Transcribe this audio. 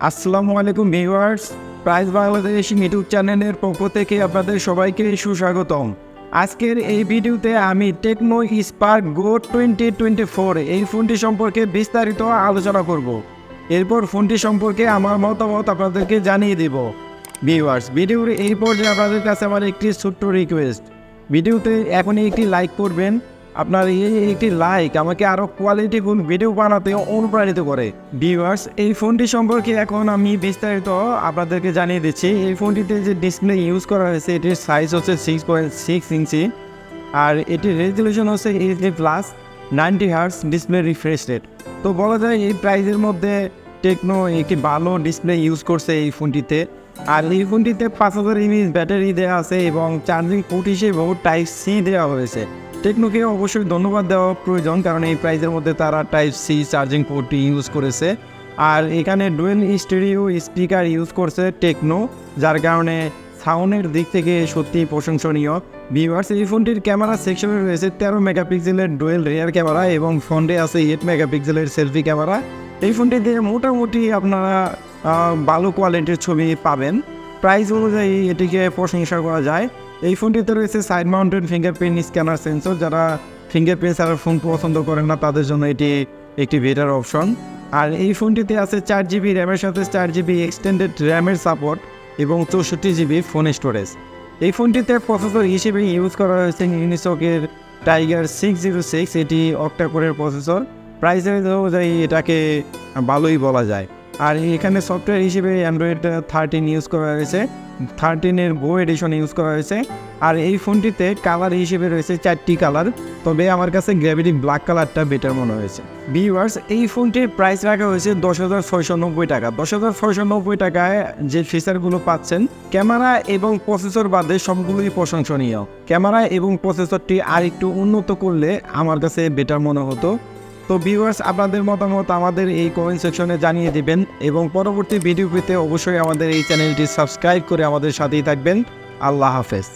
আসসালামু আলাইকুম viewers, price Bangladesh YouTube চ্যানেলের পক্ষ থেকে আপনাদের সবাইকে সুস্বাগতম। আজকের এই ভিডিওতে আমি টেকনো স্পার্ক গো 2024 এই ফোনটি সম্পর্কে বিস্তারিত আলোচনা করব। এরপর ফোনটি সম্পর্কে আমার মতামত আপনাদেরকে জানিয়ে দেব। ভিউয়ার্স, ভিডিওর এই পর্যায়ে আপনাদের কাছে আমার একটি ছোট্ট রিকোয়েস্ট, ভিডিওতে এখনই একটি লাইক করবেন। আপনার এই একটি লাইক আমাকে আরও কোয়ালিটিফুল ভিডিও বানাতে অনুপ্রাণিত করে। ভিউয়ার্স, এই ফোনটি সম্পর্কে এখন আমি বিস্তারিত আপনাদেরকে জানিয়ে দিচ্ছি। এই ফোনটিতে যে ডিসপ্লে ইউজ করা হয়েছে এটির সাইজ হচ্ছে 6.6 ইঞ্চি, আর এটির রেজলিউশন হচ্ছে HD+90 Hz display refresh rate. তো বলা যায় এই প্রাইসের মধ্যে টেকনো একটি ভালো ডিসপ্লে ইউজ করছে এই ফোনটিতে। আর এই ফোনটিতে 5000 mAh ব্যাটারি দেওয়া আছে এবং চার্জিং পোর্ট হিসেবেও টাইপ সি দেওয়া হয়েছে। টেকনোকে অবশ্যই ধন্যবাদ দেওয়া প্রয়োজন, কারণ এই প্রাইসের মধ্যে তারা টাইপ সি চার্জিং পোর্টটি ইউজ করেছে। আর এখানে ডুয়েল স্টেরিও স্পিকার ইউজ করছে টেকনো, যার কারণে সাউন্ডের দিক থেকে সত্যি প্রশংসনীয়। ভিউয়ার্স, এই ফোনটির ক্যামেরা সেকশনে রয়েছে 13 মেগাপিক্সেলের ডুয়েল রিয়ার ক্যামেরা এবং ফ্রন্টে আছে 8 মেগাপিক্সেলের সেলফি ক্যামেরা। এই ফোনটিতে মোটামুটি আপনারা ভালো কোয়ালিটির ছবি পাবেন। প্রাইস অনুযায়ী এটিকে প্রশংসা করা যায়। এই ফোনটিতে রয়েছে side mounted fingerprint scanner sensor. যারা ফিঙ্গারপ্রিন্ট ছাড়া ফোন পছন্দ করেন না তাদের জন্য এটি একটি বেটার অপশন। আর এই ফোনটিতে আছে 4GB র্যামের সাথে 4GB এক্সটেন্ডেড র্যামের সাপোর্ট এবং 64GB ফোন স্টোরেজ। এই ফোনটিতে প্রসেসর হিসেবে ইউজ করা হয়েছে ইউনিসকের টাইগার 606, এটি octa-core প্রসেসর। প্রাইসের অনুযায়ী এটাকে ভালোই বলা যায়। আর এখানে সফটওয়্যার হিসেবে অ্যান্ড্রয়েড 13 ইউজ করা হয়েছে, 13-এর গো এডিশন ইউজ করা হয়েছে। আর এই ফোনটিতে কালার হিসেবে রয়েছে 4টি কালার, তবে আমার কাছে গ্র্যাভিটি ব্ল্যাক কালারটা বেটার মনে হয়েছে। ভিউয়ার্স, এই ফোনটির প্রাইস রাখা হয়েছে 10,690 টাকা। 10,690 টাকায় যে ফিচারগুলো পাচ্ছেন, ক্যামেরা এবং প্রসেসর বাদে সবগুলোই প্রশংসনীয়। ক্যামেরা এবং প্রসেসরটি আর একটু উন্নত করলে আমার কাছে বেটার মনে হতো। তো ভিউয়ার্স, আপনাদের মতামত আমাদের এই কমেন্ট সেকশনে জানিয়ে দিবেন এবং পরবর্তী ভিডিও পেতে অবশ্যই আমাদের এই চ্যানেলটি সাবস্ক্রাইব করে আমাদের সাথেই থাকবেন। আল্লাহ হাফেজ।